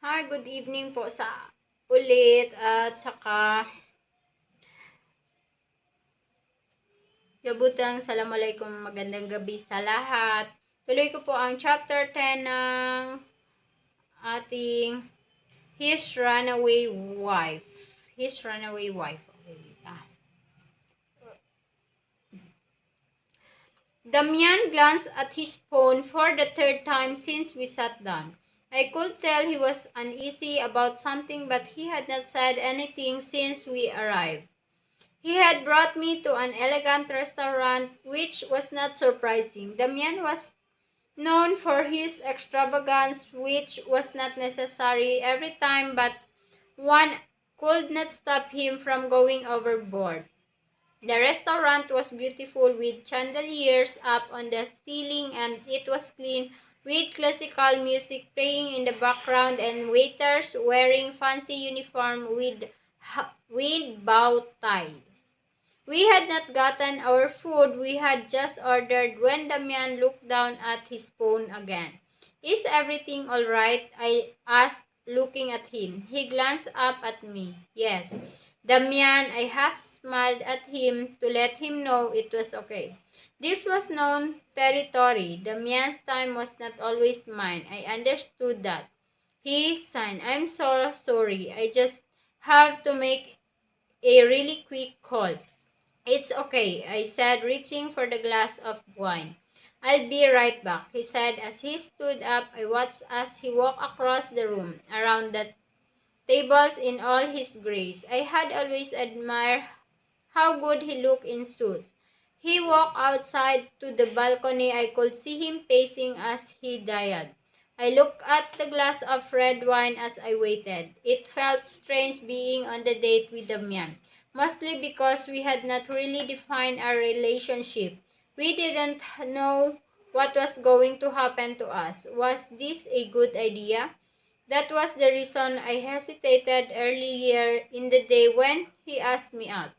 Hi, good evening po sa ulit at saka gabutang assalamualaikum, magandang gabi sa lahat. Tuloy ko po ang chapter 10 ng ating His Runaway Wife. His Runaway Wife. Okay, Damian glanced at his phone for the third time since we sat down. I could tell he was uneasy about something, but he had not said anything since we arrived. He had brought me to an elegant restaurant, which was not surprising. Damian was known for his extravagance, which was not necessary every time, but one could not stop him from going overboard. The restaurant was beautiful with chandeliers up on the ceiling, and it was clean with classical music playing in the background and waiters wearing fancy uniform with bow ties. We had not gotten our food we had just ordered when Damian looked down at his phone again. Is everything all right? I asked, looking at him. He glanced up at me. Yes. Damian, I half smiled at him to let him know it was okay. This was known territory. Damian's time was not always mine. I understood that. He signed. I'm so sorry. I just have to make a really quick call. It's okay, I said, reaching for the glass of wine. I'll be right back, he said as he stood up. I watched as he walked across the room, around the tables in all his grace. I had always admired how good he looked in suits. He walked outside to the balcony. I could see him pacing as he died. I looked at the glass of red wine as I waited. It felt strange being on the date with Damian, mostly because we had not really defined our relationship. We didn't know what was going to happen to us. Was this a good idea? That was the reason I hesitated earlier in the day when he asked me out.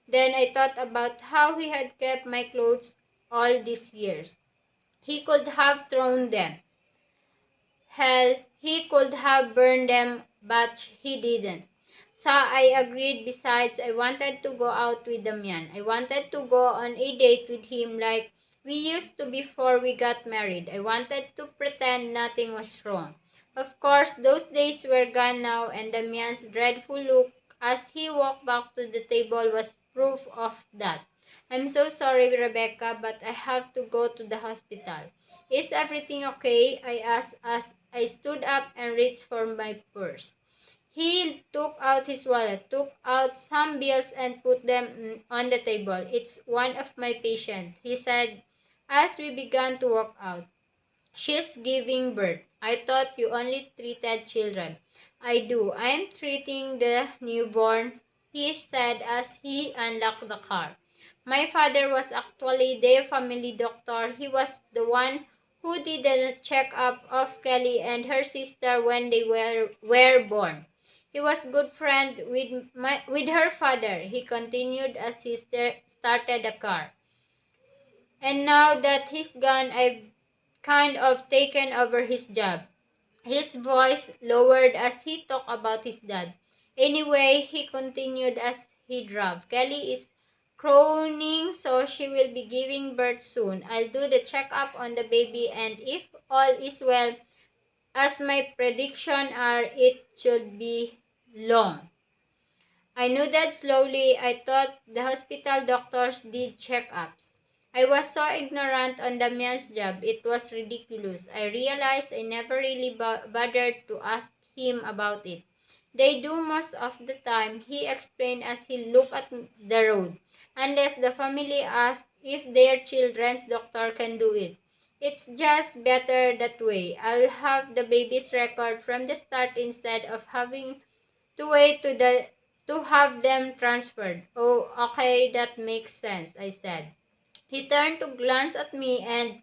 Then I thought about how he had kept my clothes all these years. He could have thrown them. Hell, he could have burned them, but he didn't. So I agreed. Besides, I wanted to go out with Damian. I wanted to go on a date with him like we used to before we got married. I wanted to pretend nothing was wrong. Of course, those days were gone now, and Damian's dreadful look as he walked back to the table was proof of that. I'm so sorry, Rebecca, but I have to go to the hospital. Is everything okay? I asked as I stood up and reached for my purse. He took out his wallet, took out some bills, and put them on the table. It's one of my patients, he said as we began to walk out. She's giving birth. I thought you only treated children. I do. I'm treating the newborn, he said as he unlocked the car. My father was actually their family doctor. He was the one who did the check-up of Kelly and her sister when they were born. He was good friend with her father, he continued as he started the car. And now that he's gone, I've kind of taken over his job. His voice lowered as he talked about his dad. Anyway, he continued as he drove. Kelly is crowning, so she will be giving birth soon. I'll do the checkup on the baby, and if all is well, as my prediction are, it should be long. I nodded slowly. I thought the hospital doctors did checkups. I was so ignorant on Damian's job, it was ridiculous. I realized I never really bothered to ask him about it. They do most of the time, he explained as he looked at the road, unless the family asks if their children's doctor can do it. It's just better that way. I'll have the baby's record from the start instead of having to wait to have them transferred. Oh, okay, that makes sense, I said. He turned to glance at me and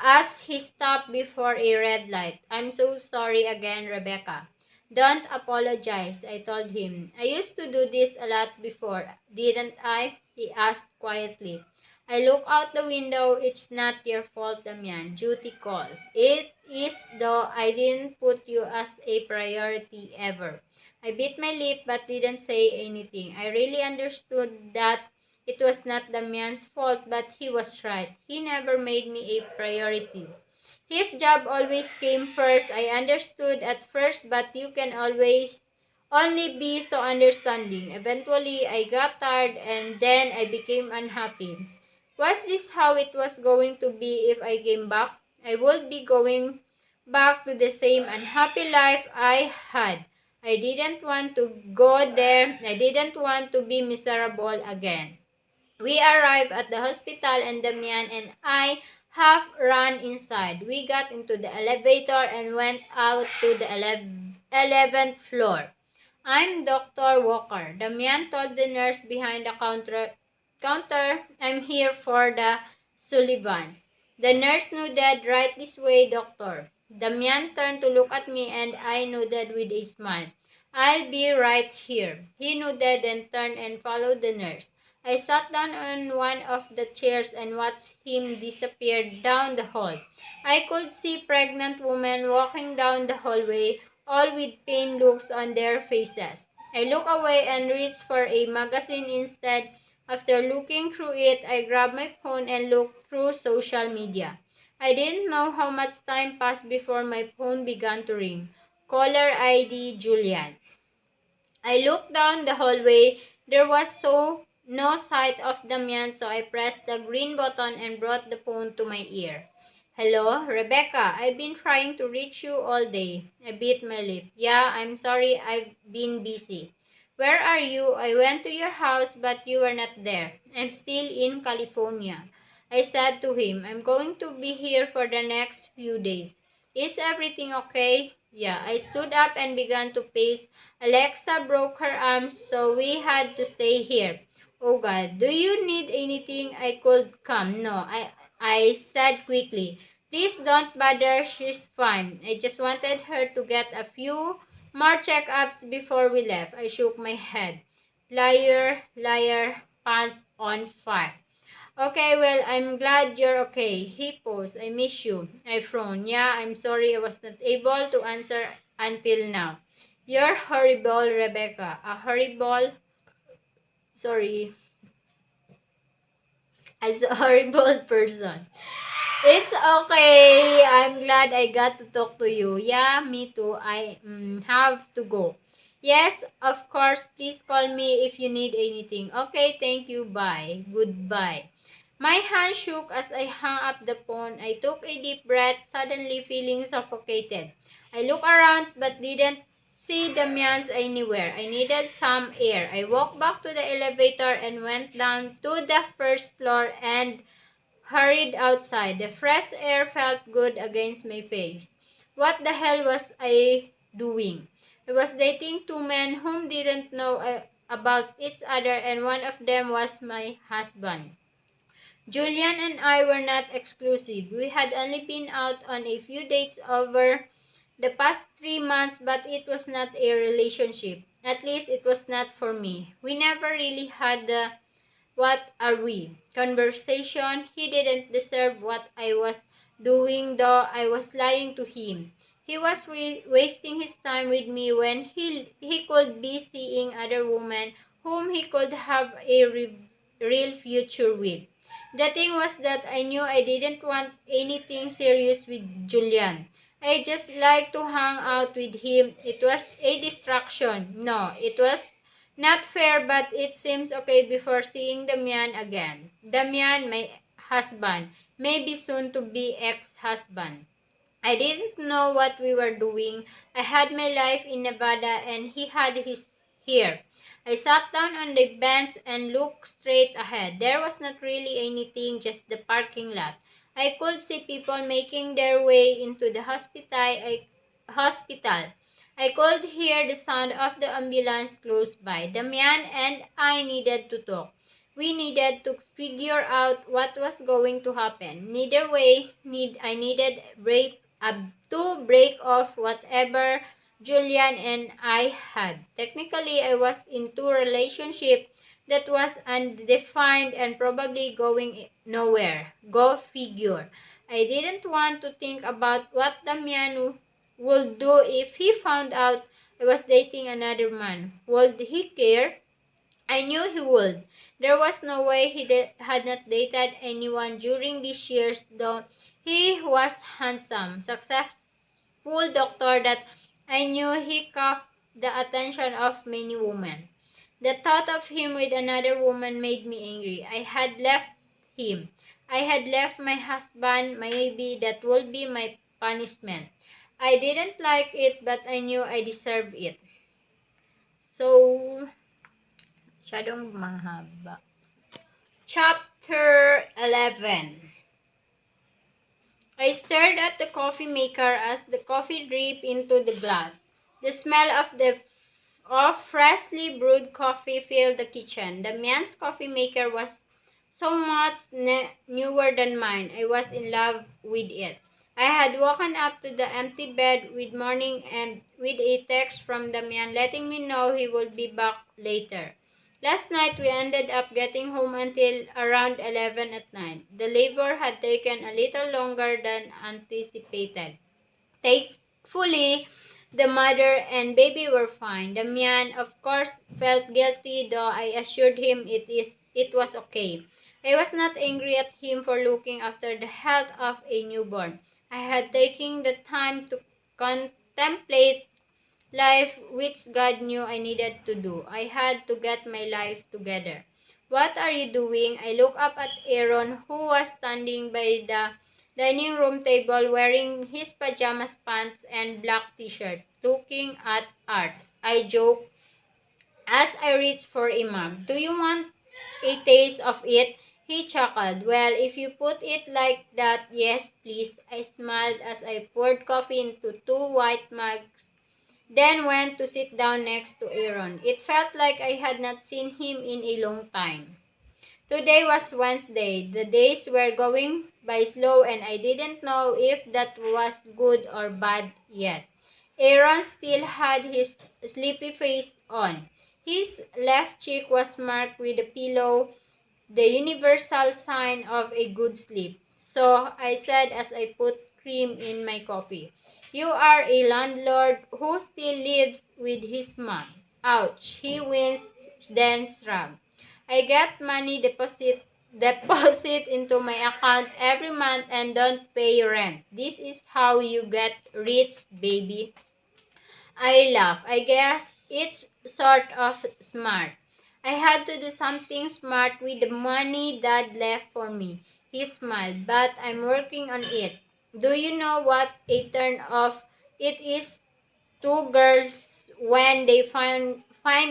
as he stopped before a red light. I'm so sorry again, Rebecca. Don't apologize, I told him. I used to do this a lot before, didn't I? He asked quietly. I looked out the window. It's not your fault, Damian. Duty calls. It is, though, I didn't put you as a priority ever. I bit my lip but didn't say anything. I really understood that it was not Damian's fault, but he was right. He never made me a priority. His job always came first. I understood at first, but you can always only be so understanding. Eventually, I got tired and then I became unhappy. Was this how it was going to be if I came back? I would be going back to the same unhappy life I had. I didn't want to go there. I didn't want to be miserable again. We arrived at the hospital and Damian and I half ran inside. We got into the elevator and went out to the 11th floor. I'm Dr. Walker. Damian told the nurse behind the counter, I'm here for the Sullivans. The nurse nodded. Right this way, doctor. Damian turned to look at me and I nodded with a smile. I'll be right here. He nodded and turned and followed the nurse. I sat down on one of the chairs and watched him disappear down the hall. I could see pregnant women walking down the hallway, all with pain looks on their faces. I looked away and reached for a magazine instead. After looking through it, I grabbed my phone and looked through social media. I didn't know how much time passed before my phone began to ring. Caller ID Julian. I looked down the hallway. There was no sight of Damian, so I pressed the green button and brought the phone to my ear. Hello, Rebecca. I've been trying to reach you all day. I bit my lip. Yeah, I'm sorry. I've been busy. Where are you? I went to your house, but you were not there. I'm still in California. I said to him, I'm going to be here for the next few days. Is everything okay? Yeah, I stood up and began to pace. Alexa broke her arm, so we had to stay here. Oh God, do you need anything? I could come. No, I said quickly. Please don't bother, she's fine. I just wanted her to get a few more checkups before we left. I shook my head. Liar, liar, pants on fire. Okay, well, I'm glad you're okay. He paused. I miss you. I frowned. Yeah, I'm sorry I was not able to answer until now. You're horrible, Rebecca. A horrible, sorry, as a horrible person. It's okay. I'm glad I got to talk to you. Yeah, me too. I have to go. Yes, of course. Please call me if you need anything. Okay, thank you. Bye. Goodbye. My hand shook as I hung up the phone. I took a deep breath, suddenly feeling suffocated. I looked around but didn't see Damian's anywhere. I needed some air. I walked back to the elevator and went down to the first floor and hurried outside. The fresh air felt good against my face. What the hell was I doing? I was dating two men whom didn't know about each other, and one of them was my husband. Julian and I were not exclusive. We had only been out on a few dates over the past 3 months, but it was not a relationship. At least it was not for me. We never really had the what are we conversation. He didn't deserve what I was doing, though I was lying to him. He was wasting his time with me when he could be seeing other women whom he could have a real future with. The thing was that I knew I didn't want anything serious with Julian. I just liked to hang out with him. It was a distraction. No, it was not fair, but it seems okay before seeing Damian again. Damian, my husband, maybe soon to be ex-husband. I didn't know what we were doing. I had my life in Nevada and he had his here. I sat down on the bench and looked straight ahead. There was not really anything, just the parking lot. I could see people making their way into the hospital. I could hear the sound of the ambulance close by. Damian and I needed to talk. We needed to figure out what was going to happen. Neither way, I needed to break off whatever Julian and I had. Technically, I was into a relationship that was undefined and probably going nowhere. Go figure. I didn't want to think about what Damian would do if he found out I was dating another man. Would he care? I knew he would. There was no way had not dated anyone during these years, though he was handsome, successful doctor that I knew he caught the attention of many women. The thought of him with another woman made me angry. I had left him. I had left my husband. Maybe that would be my punishment. I didn't like it, but I knew I deserved it. So, masyadong mahaba. Chapter 11. I stared at the coffee maker as the coffee dripped into the glass. The smell of freshly brewed coffee filled the kitchen. The man's coffee maker was so much newer than mine. I was in love with it. I had woken up to the empty bed with morning and with a text from the man letting me know he would be back later. Last night we ended up getting home until around 11 at night. The labor had taken a little longer than anticipated. Thankfully, the mother and baby were fine. The man, of course, felt guilty, though I assured him it was okay. I was not angry at him for looking after the health of a newborn. I had taken the time to contemplate life which God knew I needed to do. I had to get my life together. What are you doing? I looked up at Aaron, who was standing by the dining room table wearing his pajamas pants and black t-shirt, looking at art. I joked as I reached for a mug. Do you want a taste of it? He chuckled. Well, if you put it like that, yes, please. I smiled as I poured coffee into two white mugs, then went to sit down next to Aaron. It felt like I had not seen him in a long time. Today was Wednesday. The days were going by slow and I didn't know if that was good or bad yet. Aaron still had his sleepy face on. His left cheek was marked with a pillow, the universal sign of a good sleep. So I said as I put cream in my coffee, "You are a landlord who still lives with his mom." Ouch, he winced, then shrugged. I get money deposit into my account every month and don't pay rent. This is how you get rich, baby. I laugh. I guess it's sort of smart. I had to do something smart with the money Dad left for me. He smiled, but I'm working on it. Do you know what a turn off it is to girls when they find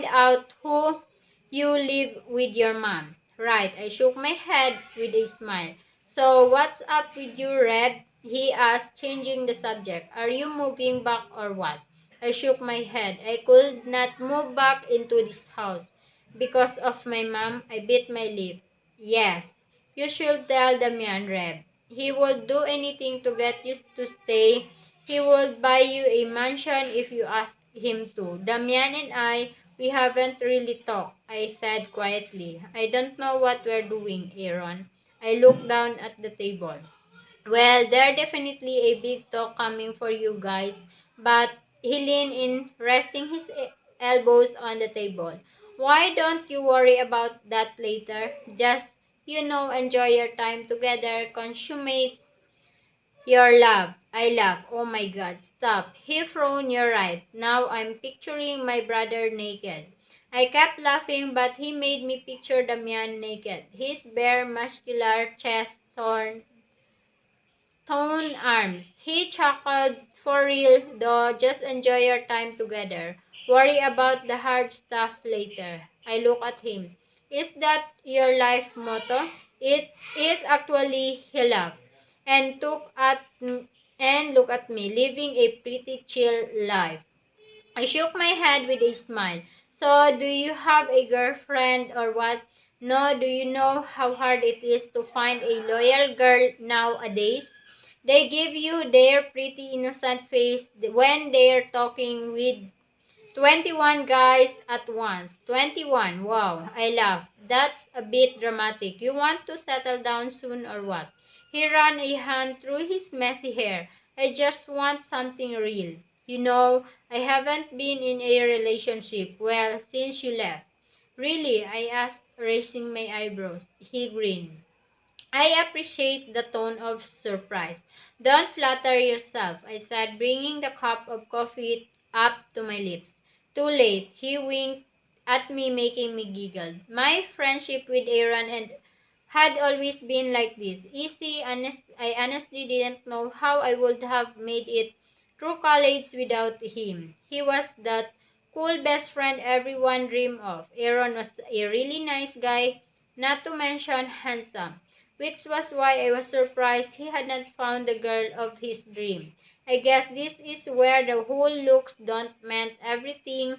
out who you live with your mom? Right, I shook my head with a smile. So what's up with you, Red? He asked, changing the subject. Are you moving back or what? I shook my head. I could not move back into this house. Because of my mom, I bit my lip. Yes, you should tell Damian, Reb. He would do anything to get you to stay. He would buy you a mansion if you asked him to. Damian and we haven't really talked, I said quietly. I don't know what we're doing, Aaron. I looked down at the table. Well, there's definitely a big talk coming for you guys, but he leaned in, resting his elbows on the table. Why don't you worry about that later? Just, enjoy your time together, consummate your love. I laugh. Oh my God, stop. He frowned, you're right. Now I'm picturing my brother naked. I kept laughing, but he made me picture the man naked. His bare, muscular chest toned arms. He chuckled, for real, though, just enjoy your time together. Worry about the hard stuff later. I look at him. Is that your life motto? It is actually, he laughed, and looked at me, living a pretty chill life. I shook my head with a smile. So, do you have a girlfriend or what? No, do you know how hard it is to find a loyal girl nowadays? They give you their pretty innocent face when they're talking with 21 guys at once. 21, wow, I laugh. That's a bit dramatic. You want to settle down soon or what? He ran a hand through his messy hair. I just want something real. You know, I haven't been in a relationship, well, since you left. Really? I asked, raising my eyebrows. He grinned. I appreciate the tone of surprise. Don't flatter yourself, I said, bringing the cup of coffee up to my lips. Too late. He winked at me, making me giggle. My friendship with Aaron and had always been like this. I honestly didn't know how I would have made it through college without him. He was that cool best friend everyone dreamed of. Aaron was a really nice guy, not to mention handsome, which was why I was surprised he had not found the girl of his dream. I guess this is where the whole looks don't meant everything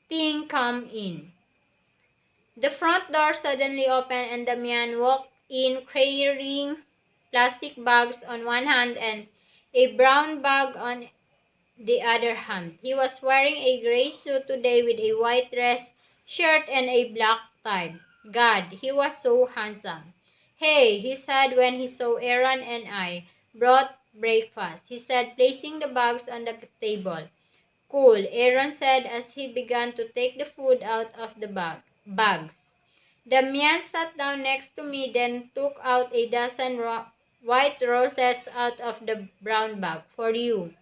thing come in. The front door suddenly opened and the man walked in carrying plastic bags on one hand and a brown bag on the other hand. He was wearing a gray suit today with a white dress shirt and a black tie. God, he was so handsome. Hey, he said when he saw Aaron and I brought breakfast. He said, placing the bags on the table. Cool, Aaron said as he began to take the food out of the bags. The man sat down next to me, then took out a dozen white roses out of the brown bag. For you,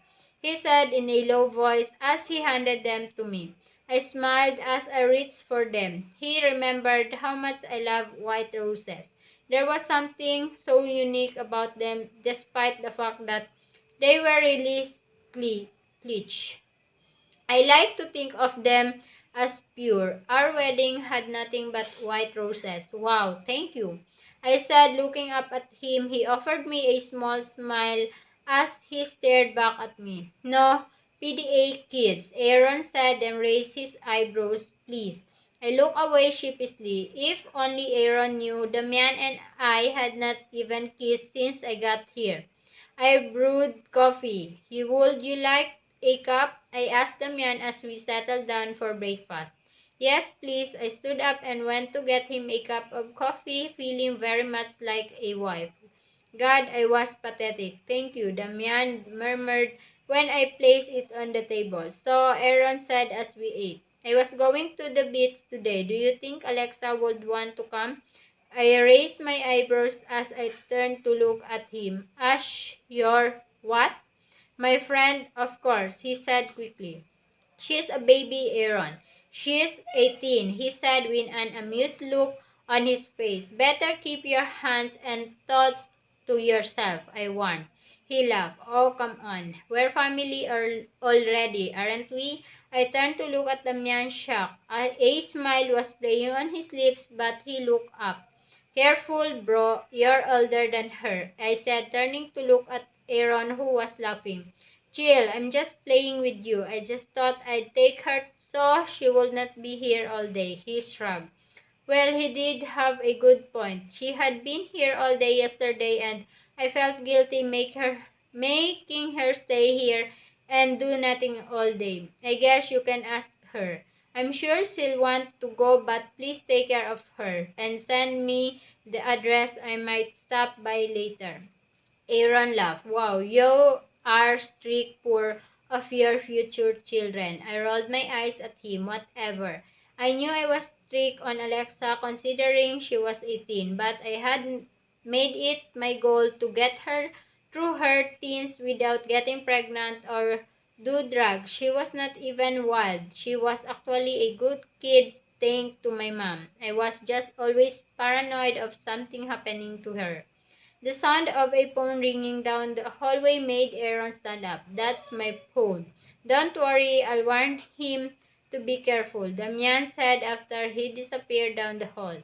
he said in a low voice as he handed them to me. I smiled as I reached for them. He remembered how much I love white roses. There was something so unique about them, despite the fact that they were really cliche. I like to think of them as pure. Our wedding had nothing but white roses. Wow, thank you, I said, looking up at him. He offered me a small smile as he stared back at me. No, PDA kids, Aaron said, and raised his eyebrows. Please. I looked away sheepishly. If only Aaron knew, the man and I had not even kissed since I got here. I brewed coffee. Would you like a cup? I asked the man as we settled down for breakfast. Yes, please. I stood up and went to get him a cup of coffee, feeling very much like a wife. God, I was pathetic. Thank you, the man murmured when I placed it on the table. So Aaron said as we ate. I was going to the beach today. Do you think Alexa would want to come? I raised my eyebrows as I turned to look at him. Ash, your what? My friend, of course, he said quickly. She's a baby, Aaron. She's 18, he said with an amused look on his face. Better keep your hands and thoughts to yourself, I warned. He laughed. Oh, come on. We're family already, aren't we? I turned to look at the man shocked. A smile was playing on his lips, but he looked up. Careful, bro. You're older than her, I said, turning to look at Aaron, who was laughing. Chill, I'm just playing with you. I just thought I'd take her so she would not be here all day. He shrugged. Well, he did have a good point. She had been here all day yesterday and I felt guilty making her stay here and do nothing all day. I guess you can ask her. I'm sure she'll want to go, but please take care of her and send me the address. I might stop by later. Aaron laughed. Wow, you are strict poor of your future children. I rolled my eyes at him. Whatever. I knew I was strict on Alexa considering she was 18, but I had made it my goal to get her through her teens without getting pregnant or do drugs. She was not even wild. She was actually a good kid thanks to my mom. I was just always paranoid of something happening to her. The sound of a phone ringing down the hallway made Aaron stand up. That's my phone. Don't worry, I'll warn him to be careful, the man said after he disappeared down the hall.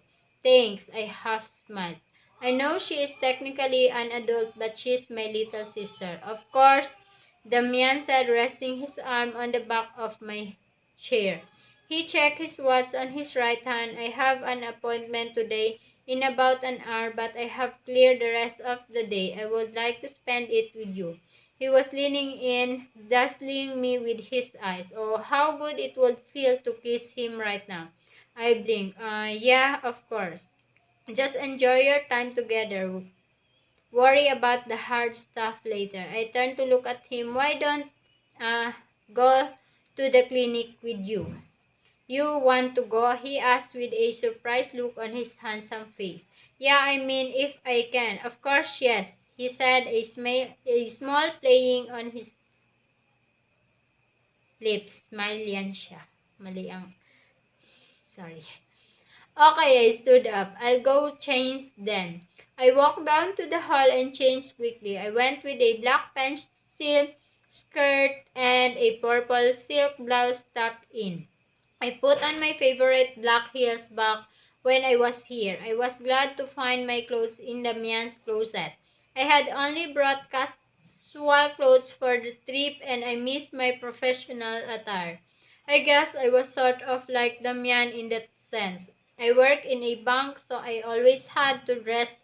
Thanks, I half smiled. I know she is technically an adult, but she's my little sister. Of course, the man said, resting his arm on the back of my chair. He checked his watch on his right hand. I have an appointment today in about an hour, but I have cleared the rest of the day. I would like to spend it with you. He was leaning in, dazzling me with his eyes. Oh, how good it would feel to kiss him right now. I blinked. Yeah, of course. Just enjoy your time together, worry about the hard stuff later. I turned to look at him. Why don't go to the clinic with you? You want to go? He asked with a surprised look on his handsome face. Yeah, I mean, if I can. Of course, yes, he said, a small playing on his lips. Smile yan siya. Mali ang, sorry. Okay, I stood up. I'll go change then. I walked down to the hall and changed quickly. I went with a black pencil skirt and a purple silk blouse tucked in. I put on my favorite black heels back when I was here. I was glad to find my clothes in Damian's closet. I had only brought casual clothes for the trip and I missed my professional attire. I guess I was sort of like Damian in that sense. I work in a bank, so I always had to dress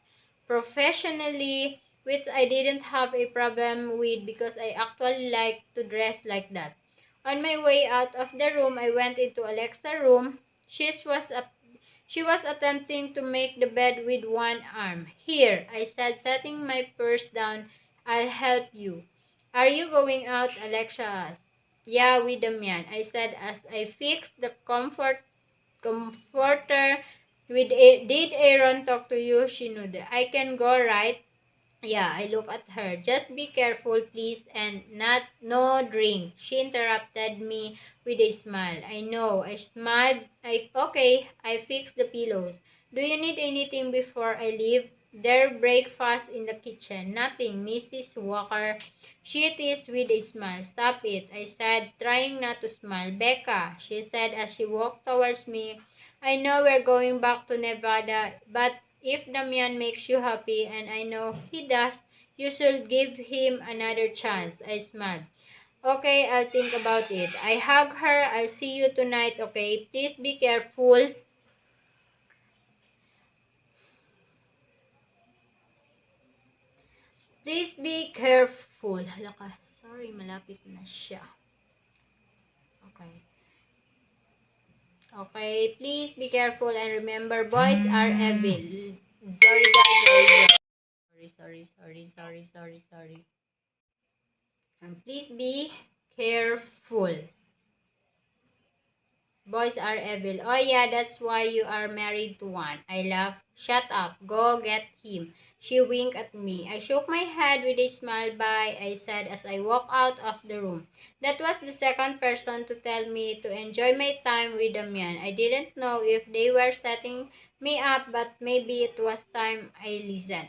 professionally, which I didn't have a problem with because I actually like to dress like that. On my way out of the room, I went into Alexa's room. She was attempting to make the bed with one arm. Here, I said, setting my purse down. I'll help you. Are you going out? Alexa asked. Yeah, with Damian, I said as I fixed the comforter. Did Aaron talk to you? She nodded. I can go, right? Yeah, I look at her. Just be careful, please, and no drink. She interrupted me with a smile. I know. I smiled. Okay, I fixed the pillows. Do you need anything before I leave? Their breakfast in the kitchen. Nothing, Mrs. Walker. She teased with a smile. Stop it, I said, trying not to smile. Becca, she said as she walked towards me. I know we're going back to Nevada, but if Damian makes you happy, and I know he does, you should give him another chance. I smiled. Okay, I'll think about it. I hug her. I'll see you tonight, okay? Please be careful. Please be careful. Hala ka. Sorry, malapit na siya. Okay. Okay, please be careful and remember, boys are evil. Sorry, guys. Sorry. And please be careful. Boys are evil. Oh yeah, that's why you are married to one. I laughed. Shut up. Go get him. She winked at me. I shook my head with a smile. Bye, I said as I walked out of the room. That was the second person to tell me to enjoy my time with Damian. I didn't know if they were setting me up, but maybe it was time I listened.